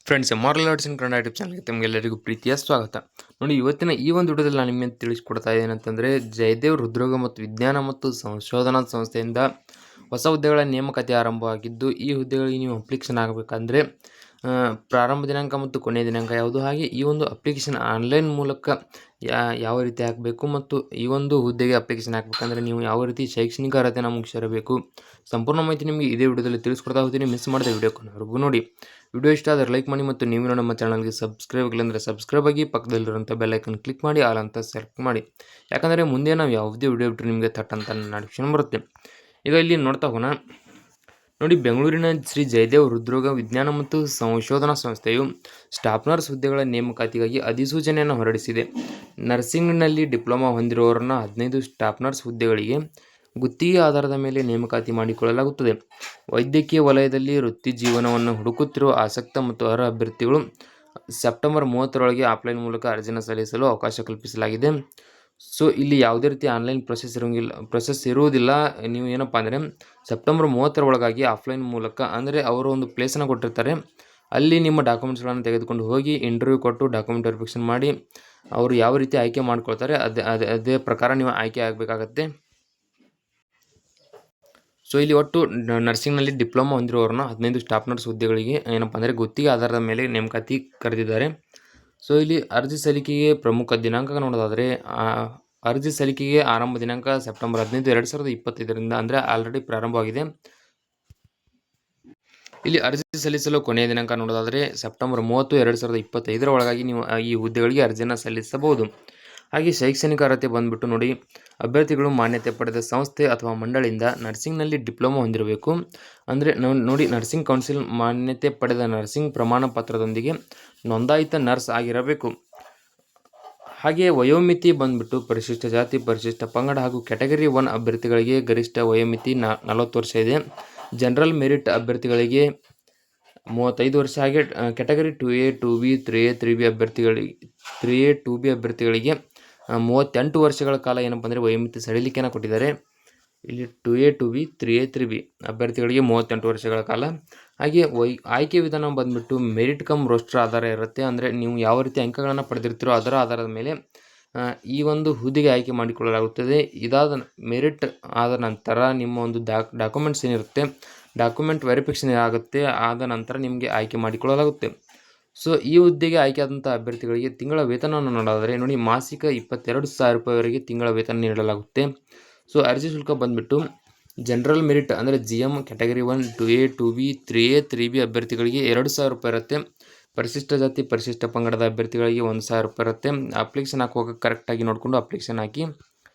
Friends, moral arts ಇನ್ Kannada YouTube ಚಾನಲ್ಗೆ ತಮಗೆಲ್ಲರಿಗೂ ಪ್ರೀತಿಯ ಸ್ವಾಗತ. ನೋಡಿ, ಇವತ್ತಿನ ಈ ಒಂದು ವಿಡಿಯೋದಲ್ಲಿ ನಾನು ನಿಮಗೆ ತಿಳಿಸ್ಕೊಡ್ತಾ ಇದ್ದೇನೆ ಅಂತಂದರೆ, ಜಯದೇವ್ ಹೃದ್ರೋಗ ಮತ್ತು ವಿಜ್ಞಾನ ಮತ್ತು ಸಂಶೋಧನಾ ಸಂಸ್ಥೆಯಿಂದ ಹೊಸ ಹುದ್ದೆಗಳ ನೇಮಕಾತಿ ಆರಂಭವಾಗಿದ್ದು, ಈ ಹುದ್ದೆಗಳಿಗೆ ನೀವು ಅಪ್ಲಿಕೇಶನ್ ಆಗಬೇಕಂದ್ರೆ ಪ್ರಾರಂಭ ದಿನಾಂಕ ಮತ್ತು ಕೊನೆಯ ದಿನಾಂಕ ಯಾವುದು, ಹಾಗೆ ಈ ಒಂದು ಅಪ್ಲಿಕೇಶನ್ ಆನ್ಲೈನ್ ಮೂಲಕ ಯಾವ ರೀತಿ ಹಾಕಬೇಕು ಮತ್ತು ಈ ಒಂದು ಹುದ್ದೆಗೆ ಅಪ್ಲಿಕೇಶನ್ ಹಾಕಬೇಕಂದ್ರೆ ನೀವು ಯಾವ ರೀತಿ ಶೈಕ್ಷಣಿಕ ಅರ್ಹತೆಯನ್ನು ಮುಗಿಸಿರಬೇಕು, ಸಂಪೂರ್ಣ ಮಾಹಿತಿ ನಿಮಗೆ ಇದೇ ವಿಡಿಯೋದಲ್ಲಿ ತಿಳಿಸ್ಕೊಡ್ತಾ ಹೋಗ್ತೀನಿ. ಮಿಸ್ ಮಾಡಿದ ವಿಡಿಯೋ ಕೊನೆವರೆಗೂ ನೋಡಿ. ವಿಡಿಯೋ ಇಷ್ಟ ಆದರೆ ಲೈಕ್ ಮಾಡಿ ಮತ್ತು ನೀವು ನಮ್ಮ ಚಾನಲ್ಗೆ ಸಬ್ಸ್ಕ್ರೈಬ್ ಆಗಿಲ್ಲ ಅಂದರೆ ಸಬ್ಸ್ಕ್ರೈಬ್ ಆಗಿ, ಪಕ್ಕದಲ್ಲಿರುವಂಥ ಬೆಲ್ಲೈಕನ್ ಕ್ಲಿಕ್ ಮಾಡಿ ಆಲ್ ಅಂತ ಸೆಲೆಕ್ಟ್ ಮಾಡಿ. ಯಾಕಂದರೆ ಮುಂದೆ ನಾವು ಯಾವುದೇ ವಿಡಿಯೋ ಬಿಟ್ಟರೆ ನಿಮಗೆ ಥಟ್ ಅಂತ ನೋಟಿಫಿಕೇಶನ್ ಬರುತ್ತೆ. ಈಗ ಇಲ್ಲಿ ನೋಡ್ತಾ ಹೋಗೋಣ. ನೋಡಿ, ಬೆಂಗಳೂರಿನ ಶ್ರೀ ಜಯದೇವ್ ಹೃದ್ರೋಗ ವಿಜ್ಞಾನ ಮತ್ತು ಸಂಶೋಧನಾ ಸಂಸ್ಥೆಯು ಸ್ಟಾಫ್ ನರ್ಸ್ ಹುದ್ದೆಗಳ ನೇಮಕಾತಿಗಾಗಿ ಅಧಿಸೂಚನೆಯನ್ನು ಹೊರಡಿಸಿದೆ. ನರ್ಸಿಂಗ್ನಲ್ಲಿ ಡಿಪ್ಲೊಮಾ ಹೊಂದಿರುವವರನ್ನು 15 ಸ್ಟಾಫ್ ನರ್ಸ್ ಹುದ್ದೆಗಳಿಗೆ ಗುತ್ತಿಗೆ ಆಧಾರದ ಮೇಲೆ ನೇಮಕಾತಿ ಮಾಡಿಕೊಳ್ಳಲಾಗುತ್ತದೆ. ವೈದ್ಯಕೀಯ ವಲಯದಲ್ಲಿ ವೃತ್ತಿ ಜೀವನವನ್ನು ಹುಡುಕುತ್ತಿರುವ ಆಸಕ್ತ ಮತ್ತು ಅರ್ಹ ಅಭ್ಯರ್ಥಿಗಳು ಸೆಪ್ಟೆಂಬರ್ 30ರೊಳಗೆ ಆಫ್ಲೈನ್ ಮೂಲಕ ಅರ್ಜಿಯನ್ನು ಸಲ್ಲಿಸಲು ಅವಕಾಶ ಕಲ್ಪಿಸಲಾಗಿದೆ. ಸೊ ಇಲ್ಲಿ ಯಾವುದೇ ರೀತಿ ಆನ್ಲೈನ್ ಪ್ರೊಸೆಸ್ ಇರುವುದಿಲ್ಲ. ನೀವು ಏನಪ್ಪ ಅಂದರೆ ಸೆಪ್ಟೆಂಬರ್ 30ರ ಒಳಗಾಗಿ ಆಫ್ಲೈನ್ ಮೂಲಕ, ಅಂದರೆ ಅವರು ಒಂದು ಪ್ಲೇಸನ್ನು ಕೊಟ್ಟಿರ್ತಾರೆ, ಅಲ್ಲಿ ನಿಮ್ಮ ಡಾಕ್ಯುಮೆಂಟ್ಸ್ಗಳನ್ನು ತೆಗೆದುಕೊಂಡು ಹೋಗಿ ಇಂಟರ್ವ್ಯೂ ಕೊಟ್ಟು ಡಾಕ್ಯುಮೆಂಟ್ ವೆರಿಫಿಕೇಷನ್ ಮಾಡಿ ಅವರು ಯಾವ ರೀತಿ ಆಯ್ಕೆ ಮಾಡ್ಕೊಳ್ತಾರೆ ಅದೇ ಪ್ರಕಾರ ನೀವು ಆಯ್ಕೆ ಆಗಬೇಕಾಗತ್ತೆ. ಸೊ ಇಲ್ಲಿ ಒಟ್ಟು ನರ್ಸಿಂಗ್ನಲ್ಲಿ ಡಿಪ್ಲೊಮಾ ಹೊಂದಿರುವವರನ್ನ 15 ಸ್ಟಾಫ್ ನರ್ಸ್ ಹುದ್ದೆಗಳಿಗೆ ಏನಪ್ಪ ಅಂದರೆ ಗುತ್ತಿಗೆ ಆಧಾರದ ಮೇಲೆ ನೇಮಕಾತಿ ಕರೆದಿದ್ದಾರೆ. ಸೊ ಇಲ್ಲಿ ಅರ್ಜಿ ಸಲ್ಲಿಕೆಗೆ ಪ್ರಮುಖ ದಿನಾಂಕ ನೋಡೋದಾದರೆ, ಅರ್ಜಿ ಸಲ್ಲಿಕೆಗೆ ಆರಂಭ ದಿನಾಂಕ ಸೆಪ್ಟೆಂಬರ್ 15, 2025ರಿಂದ ಅಂದರೆ ಆಲ್ರೆಡಿ ಪ್ರಾರಂಭವಾಗಿದೆ. ಇಲ್ಲಿ ಅರ್ಜಿ ಸಲ್ಲಿಸಲು ಕೊನೆಯ ದಿನಾಂಕ ನೋಡೋದಾದರೆ ಸೆಪ್ಟೆಂಬರ್ 30, 2025ರ ಒಳಗಾಗಿ ನೀವು ಈ ಹುದ್ದೆಗಳಿಗೆ ಅರ್ಜಿಯನ್ನು ಸಲ್ಲಿಸಬಹುದು. ಹಾಗೆ ಶೈಕ್ಷಣಿಕ ಅರ್ಹತೆ ಬಂದುಬಿಟ್ಟು ನೋಡಿ, ಅಭ್ಯರ್ಥಿಗಳು ಮಾನ್ಯತೆ ಪಡೆದ ಸಂಸ್ಥೆ ಅಥವಾ ಮಂಡಳಿಯಿಂದ ನರ್ಸಿಂಗ್ನಲ್ಲಿ ಡಿಪ್ಲೊಮಾ ಹೊಂದಿರಬೇಕು. ಅಂದರೆ ನೋಡಿ, ನರ್ಸಿಂಗ್ ಕೌನ್ಸಿಲ್ ಮಾನ್ಯತೆ ಪಡೆದ ನರ್ಸಿಂಗ್ ಪ್ರಮಾಣ ಪತ್ರದೊಂದಿಗೆ ನೋಂದಾಯಿತ ನರ್ಸ್ ಆಗಿರಬೇಕು. ಹಾಗೆ ವಯೋಮಿತಿ ಬಂದುಬಿಟ್ಟು ಪರಿಶಿಷ್ಟ ಜಾತಿ, ಪರಿಶಿಷ್ಟ ಪಂಗಡ ಹಾಗೂ ಕ್ಯಾಟಗರಿ 1 ಅಭ್ಯರ್ಥಿಗಳಿಗೆ ಗರಿಷ್ಠ ವಯೋಮಿತಿ 40 ವರ್ಷ ಇದೆ. ಜನರಲ್ ಮೆರಿಟ್ ಅಭ್ಯರ್ಥಿಗಳಿಗೆ 35 ವರ್ಷ, ಹಾಗೆ category 2A, 2B, 3A, 3B ಅಭ್ಯರ್ಥಿಗಳಿಗೆ 38 ವರ್ಷಗಳ ಕಾಲ ಏನಪ್ಪ ಅಂದರೆ ವಯೋಮಿತಿ ಸಡಿಲಿಕೆಯನ್ನು ಕೊಟ್ಟಿದ್ದಾರೆ. ಇಲ್ಲಿ 2A, 2B, 3A, 3B ಅಭ್ಯರ್ಥಿಗಳಿಗೆ 38 ವರ್ಷಗಳ ಕಾಲ. ಹಾಗೆ ಆಯ್ಕೆ ವಿಧಾನ ಬಂದುಬಿಟ್ಟು ಮೆರಿಟ್ ಕಮ್ ರೋಸ್ಟರ್ ಆಧಾರ ಇರುತ್ತೆ. ಅಂದರೆ ನೀವು ಯಾವ ರೀತಿ ಅಂಕಗಳನ್ನು ಪಡೆದಿರ್ತೀರೋ ಅದರ ಆಧಾರದ ಮೇಲೆ ಈ ಒಂದು ಹುದ್ದೆಗೆ ಆಯ್ಕೆ ಮಾಡಿಕೊಳ್ಳಲಾಗುತ್ತದೆ. ಇದಾದ ಮೆರಿಟ್ ಆದ ನಂತರ ನಿಮ್ಮ ಒಂದು ಡಾಕ್ಯುಮೆಂಟ್ಸ್ ಏನಿರುತ್ತೆ, ಡಾಕ್ಯುಮೆಂಟ್ ವೆರಿಫಿಕೇಷನ್ ಆಗುತ್ತೆ, ಆದ ನಂತರ ನಿಮಗೆ ಆಯ್ಕೆ ಮಾಡಿಕೊಳ್ಳಲಾಗುತ್ತೆ. ಸೊ ಈ ಹುದ್ದೆಗೆ ಆಯ್ಕೆಯಾದಂಥ ಅಭ್ಯರ್ಥಿಗಳಿಗೆ ತಿಂಗಳ ವೇತನವನ್ನು ನೋಡೋದಾದರೆ ನೋಡಿ, ಮಾಸಿಕ 22,000 ರೂಪಾಯಿವರೆಗೆ ತಿಂಗಳ ವೇತನ ನೀಡಲಾಗುತ್ತೆ. ಸೊ ಅರ್ಜಿ ಶುಲ್ಕ ಬಂದುಬಿಟ್ಟು ಜನರಲ್ ಮೆರಿಟ್ ಅಂದರೆ GM category 1, 2A, 2B, 3A, 3B ಅಭ್ಯರ್ಥಿಗಳಿಗೆ 2,000 ರೂಪಾಯಿ ಇರುತ್ತೆ. ಪರಿಶಿಷ್ಟ ಜಾತಿ, ಪರಿಶಿಷ್ಟ ಪಂಗಡದ ಅಭ್ಯರ್ಥಿಗಳಿಗೆ 1,000 ರೂಪಾಯಿ ಇರುತ್ತೆ. ಅಪ್ಲಿಕೇಶನ್ ಹಾಕುವಾಗ ಕರೆಕ್ಟಾಗಿ ನೋಡಿಕೊಂಡು ಅಪ್ಲಿಕೇಶನ್ ಹಾಕಿ.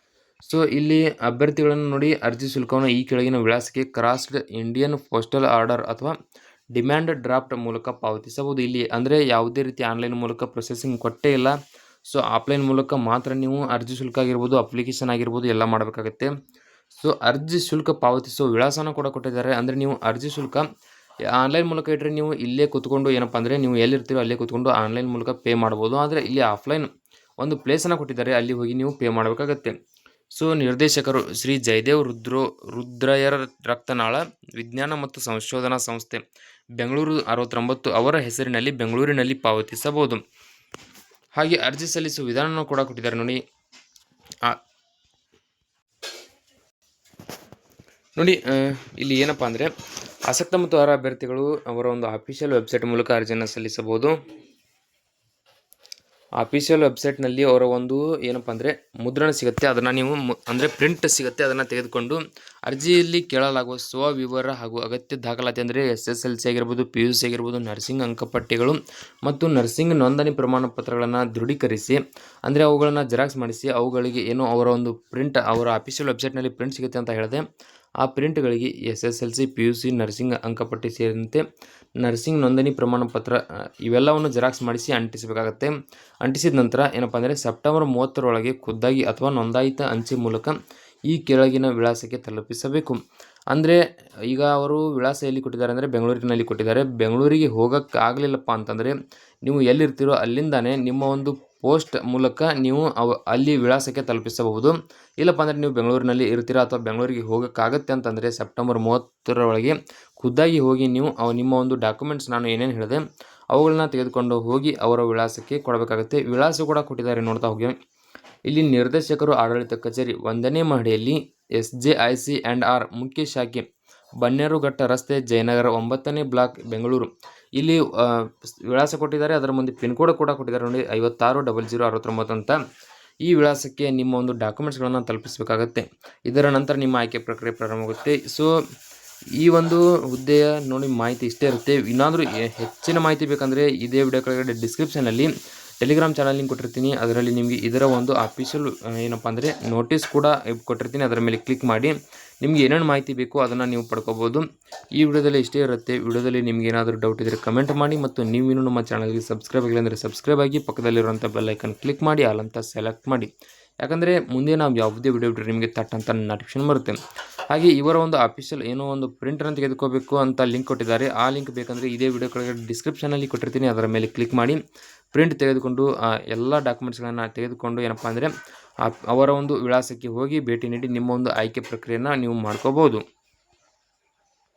ಸೊ ಇಲ್ಲಿ ಅಭ್ಯರ್ಥಿಗಳನ್ನು ನೋಡಿ, ಅರ್ಜಿ ಶುಲ್ಕವನ್ನು ಈ ಕೆಳಗಿನ ವಿಳಾಸಕ್ಕೆ ಕ್ರಾಸ್ಡ್ ಇಂಡಿಯನ್ ಪೋಸ್ಟಲ್ ಆರ್ಡರ್ ಅಥವಾ ಡಿಮ್ಯಾಂಡ್ ಡ್ರಾಫ್ಟ್ ಮೂಲಕ ಪಾವತಿಸಬಹುದು. ಇಲ್ಲಿ ಅಂದರೆ ಯಾವುದೇ ರೀತಿ ಆನ್ಲೈನ್ ಮೂಲಕ ಪ್ರೊಸೆಸಿಂಗ್ ಕೊಟ್ಟೇ ಇಲ್ಲ. ಸೊ ಆಫ್ಲೈನ್ ಮೂಲಕ ಮಾತ್ರ ನೀವು ಅರ್ಜಿ ಶುಲ್ಕ ಆಗಿರ್ಬೋದು, ಅಪ್ಲಿಕೇಶನ್ ಆಗಿರ್ಬೋದು ಎಲ್ಲ ಮಾಡಬೇಕಾಗುತ್ತೆ. ಸೊ ಅರ್ಜಿ ಶುಲ್ಕ ಪಾವತಿಸುವ ವಿಳಾಸನ ಕೂಡ ಕೊಟ್ಟಿದ್ದಾರೆ. ಅಂದರೆ ನೀವು ಅರ್ಜಿ ಶುಲ್ಕ ಆನ್ಲೈನ್ ಮೂಲಕ ಇಟ್ಟರೆ ನೀವು ಇಲ್ಲೇ ಕೂತ್ಕೊಂಡು ಏನಪ್ಪ ಅಂದರೆ ನೀವು ಎಲ್ಲಿರ್ತೀರೋ ಅಲ್ಲೇ ಕೂತ್ಕೊಂಡು ಆನ್ಲೈನ್ ಮೂಲಕ ಪೇ ಮಾಡ್ಬೋದು. ಆದರೆ ಇಲ್ಲಿ ಆಫ್ಲೈನ್ ಒಂದು ಪ್ಲೇಸನ್ನು ಕೊಟ್ಟಿದ್ದಾರೆ, ಅಲ್ಲಿ ಹೋಗಿ ನೀವು ಪೇ ಮಾಡಬೇಕಾಗತ್ತೆ. ಸೊ ನಿರ್ದೇಶಕರು ಶ್ರೀ ಜಯದೇವ್ ರುದ್ರಯರ ರಕ್ತನಾಳ ವಿಜ್ಞಾನ ಮತ್ತು ಸಂಶೋಧನಾ ಸಂಸ್ಥೆ, ಬೆಂಗಳೂರು 69 ಅವರ ಹೆಸರಿನಲ್ಲಿ ಬೆಂಗಳೂರಿನಲ್ಲಿ ಪಾವತಿಸಬಹುದು. ಹಾಗೆ ಅರ್ಜಿ ಸಲ್ಲಿಸುವ ವಿಧಾನವನ್ನು ಕೂಡ ಕೊಟ್ಟಿದ್ದಾರೆ ನೋಡಿ. ಇಲ್ಲಿ ಏನಪ್ಪ ಅಂದರೆ ಆಸಕ್ತ ಮತ್ತು ಅರ್ಹ ಅಭ್ಯರ್ಥಿಗಳು ಅವರ ಒಂದು ಅಫಿಷಿಯಲ್ ವೆಬ್ಸೈಟ್ ಮೂಲಕ ಅರ್ಜಿಯನ್ನು ಸಲ್ಲಿಸಬಹುದು. ಅಫಿಷಿಯಲ್ ವೆಬ್ಸೈಟ್ನಲ್ಲಿ ಅವರ ಒಂದು ಏನಪ್ಪ ಅಂದರೆ ಮುದ್ರಣ ಸಿಗುತ್ತೆ, ಅದನ್ನು ನೀವು ಅಂದರೆ ಪ್ರಿಂಟ್ ಸಿಗುತ್ತೆ, ಅದನ್ನು ತೆಗೆದುಕೊಂಡು ಅರ್ಜಿಯಲ್ಲಿ ಕೇಳಲಾಗುವ ಸ್ವವಿವರ ಹಾಗೂ ಅಗತ್ಯ ದಾಖಲಾತಿ ಅಂದರೆ SSLC ಆಗಿರ್ಬೋದು, PUC ಆಗಿರ್ಬೋದು, ನರ್ಸಿಂಗ್ ಅಂಕಪಟ್ಟಿಗಳು ಮತ್ತು ನರ್ಸಿಂಗ್ ನೋಂದಣಿ ಪ್ರಮಾಣ ಪತ್ರಗಳನ್ನು ದೃಢೀಕರಿಸಿ, ಅಂದರೆ ಅವುಗಳನ್ನು ಜೆರಾಕ್ಸ್ ಮಾಡಿಸಿ ಅವುಗಳಿಗೆ ಏನು ಅವರ ಒಂದು ಪ್ರಿಂಟ್ ಅವರ ಅಫಿಷಿಯಲ್ ವೆಬ್ಸೈಟ್ನಲ್ಲಿ ಪ್ರಿಂಟ್ ಸಿಗುತ್ತೆ ಅಂತ ಹೇಳಿದೆ. ಆ ಪ್ರಿಂಟ್ಗಳಿಗೆ SSLC, PUC, ನರ್ಸಿಂಗ್ ಅಂಕಪಟ್ಟಿ ಸೇರಿದಂತೆ ನರ್ಸಿಂಗ್ ನೋಂದಣಿ ಪ್ರಮಾಣ ಪತ್ರ ಇವೆಲ್ಲವನ್ನು ಜೆರಾಕ್ಸ್ ಮಾಡಿಸಿ ಅಂಟಿಸಬೇಕಾಗತ್ತೆ. ಅಂಟಿಸಿದ ನಂತರ ಏನಪ್ಪ ಅಂದರೆ ಸೆಪ್ಟೆಂಬರ್ 30ರೊಳಗೆ ಖುದ್ದಾಗಿ ಅಥವಾ ನೋಂದಾಯಿತ ಅಂಚೆ ಮೂಲಕ ಈ ಕೆಳಗಿನ ವಿಳಾಸಕ್ಕೆ ತಲುಪಿಸಬೇಕು. ಅಂದರೆ ಈಗ ಅವರು ವಿಳಾಸ ಎಲ್ಲಿ ಕೊಟ್ಟಿದ್ದಾರೆ ಅಂದರೆ ಬೆಂಗಳೂರಿನಲ್ಲಿ ಕೊಟ್ಟಿದ್ದಾರೆ. ಬೆಂಗಳೂರಿಗೆ ಹೋಗೋಕ್ಕಾಗಲಿಲ್ಲಪ್ಪ ಅಂತಂದರೆ ನೀವು ಎಲ್ಲಿರ್ತೀರೋ ಅಲ್ಲಿಂದಾನೇ ನಿಮ್ಮ ಒಂದು ಪೋಸ್ಟ್ ಮೂಲಕ ನೀವು ಅಲ್ಲಿ ವಿಳಾಸಕ್ಕೆ ತಲುಪಿಸಬಹುದು. ಇಲ್ಲಪ್ಪ ಅಂದರೆ ನೀವು ಬೆಂಗಳೂರಿನಲ್ಲಿ ಇರ್ತೀರಾ ಅಥವಾ ಬೆಂಗಳೂರಿಗೆ ಹೋಗೋಕ್ಕಾಗತ್ತೆ ಅಂತಂದರೆ ಸೆಪ್ಟೆಂಬರ್ 30ರೊಳಗೆ ಖುದ್ದಾಗಿ ಹೋಗಿ ನೀವು ನಿಮ್ಮ ಒಂದು ಡಾಕ್ಯುಮೆಂಟ್ಸ್ ನಾನು ಏನೇನು ಹೇಳಿದೆ ಅವುಗಳನ್ನ ತೆಗೆದುಕೊಂಡು ಹೋಗಿ ಅವರ ವಿಳಾಸಕ್ಕೆ ಕೊಡಬೇಕಾಗುತ್ತೆ. ವಿಳಾಸ ಕೂಡ ಕೊಟ್ಟಿದ್ದಾರೆ, ನೋಡ್ತಾ ಹೋಗಿ. ಇಲ್ಲಿ ನಿರ್ದೇಶಕರು ಆಡಳಿತ ಕಚೇರಿ 1ನೇ ಮಹಡಿಯಲ್ಲಿ SJIC&R ಮುಖ್ಯ ಶಾಖೆ, ಬನ್ನೇರುಘಟ್ಟ ರಸ್ತೆ, ಜಯನಗರ, 9ನೇ ಬ್ಲಾಕ್, ಬೆಂಗಳೂರು. ಇಲ್ಲಿ ವಿಳಾಸ ಕೊಟ್ಟಿದ್ದಾರೆ, ಅದರ ಮುಂದೆ ಪಿನ್ ಕೋಡ್ ಕೂಡ ಕೊಟ್ಟಿದ್ದಾರೆ ನೋಡಿ, 560069 ಅಂತ. ಈ ವಿಳಾಸಕ್ಕೆ ನಿಮ್ಮ ಒಂದು ಡಾಕ್ಯುಮೆಂಟ್ಸ್ಗಳನ್ನು ತಲುಪಿಸಬೇಕಾಗತ್ತೆ. ಇದರ ನಂತರ ನಿಮ್ಮ ಆಯ್ಕೆ ಪ್ರಕ್ರಿಯೆ ಪ್ರಾರಂಭವಾಗುತ್ತೆ. ಸೊ ಈ ಒಂದು ಹುದ್ದೆಯ ನೋಡಿ ಮಾಹಿತಿ ಇಷ್ಟೇ ಇರುತ್ತೆ. ಏನಾದರೂ ಹೆಚ್ಚಿನ ಮಾಹಿತಿ ಬೇಕಂದರೆ ಇದೇ ವಿಡಿಯೋ ಕೆಳಗಡೆ ಡಿಸ್ಕ್ರಿಪ್ಷನಲ್ಲಿ ಟೆಲಿಗ್ರಾಮ್ ಚಾನಲ್ ಲಿಂಕ್ ಕೊಟ್ಟಿರ್ತೀನಿ. ಅದರಲ್ಲಿ ನಿಮಗೆ ಇದರ ಒಂದು ಅಫಿಷಿಯಲ್ ಏನಪ್ಪ ಅಂದರೆ ನೋಟಿಸ್ ಕೂಡ ಕೊಟ್ಟಿರ್ತೀನಿ. ಅದರ ಮೇಲೆ ಕ್ಲಿಕ್ ಮಾಡಿ ನಿಮಗೆ ಏನೇನು ಮಾಹಿತಿ ಬೇಕೋ ಅದನ್ನು ನೀವು ಪಡ್ಕೋಬೋದು. ಈ ವಿಡಿಯೋದಲ್ಲಿ ಇಷ್ಟೇ ಇರುತ್ತೆ. ವಿಡಿಯೋದಲ್ಲಿ ನಿಮ್ಗೆ ಏನಾದರೂ ಡೌಟ್ ಇದ್ದರೆ ಕಮೆಂಟ್ ಮಾಡಿ, ಮತ್ತು ನೀವಿನ್ನೂ ನಮ್ಮ ಚಾನಲ್ಗೆ ಸಬ್ಸ್ಕ್ರೈಬ್ ಆಗಿಲ್ಲ ಅಂದರೆ ಸಬ್ಸ್ಕ್ರೈಬ್ ಆಗಿ, ಪಕ್ಕದಲ್ಲಿರುವಂಥ ಬೆಲ್ ಐಕನ್ ಕ್ಲಿಕ್ ಮಾಡಿ ಆಲ್ ಅಂತ ಸೆಲೆಕ್ಟ್ ಮಾಡಿ. ಯಾಕಂದರೆ ಮುಂದೆ ನಾವು ಯಾವುದೇ ವಿಡಿಯೋ ಬಿಟ್ಟರೆ ನಿಮಗೆ ತಟ್ ಅಂತ ನೋಟಿಫಿಕೇಶನ್ ಬರುತ್ತೆ. ಹಾಗೆ ಇವರ ಒಂದು ಅಫಿಷಿಯಲ್ ಏನೋ ಒಂದು ಪ್ರಿಂಟನ್ನು ತೆಗೆದುಕೋಬೇಕು ಅಂತ ಲಿಂಕ್ ಕೊಟ್ಟಿದ್ದಾರೆ. ಆ ಲಿಂಕ್ ಬೇಕಂದರೆ ಇದೇ ವಿಡಿಯೋ ಕೆಳಗಡೆ ಡಿಸ್ಕ್ರಿಪ್ಷನಲ್ಲಿ ಕೊಟ್ಟಿರ್ತೀನಿ. ಅದರ ಮೇಲೆ ಕ್ಲಿಕ್ ಮಾಡಿ ಪ್ರಿಂಟ್ ತೆಗೆದುಕೊಂಡು ಎಲ್ಲ ಡಾಕ್ಯುಮೆಂಟ್ಸ್ಗಳನ್ನು ತೆಗೆದುಕೊಂಡು ಏನಪ್ಪ ಅಂದರೆ ಅವರ ಒಂದು ವಿಳಾಸಕ್ಕೆ ಹೋಗಿ ಭೇಟಿ ನೀಡಿ ನಿಮ್ಮ ಒಂದು ಆಯ್ಕೆ ಪ್ರಕ್ರಿಯೆಯನ್ನು ನೀವು ಮಾಡ್ಕೋಬೋದು.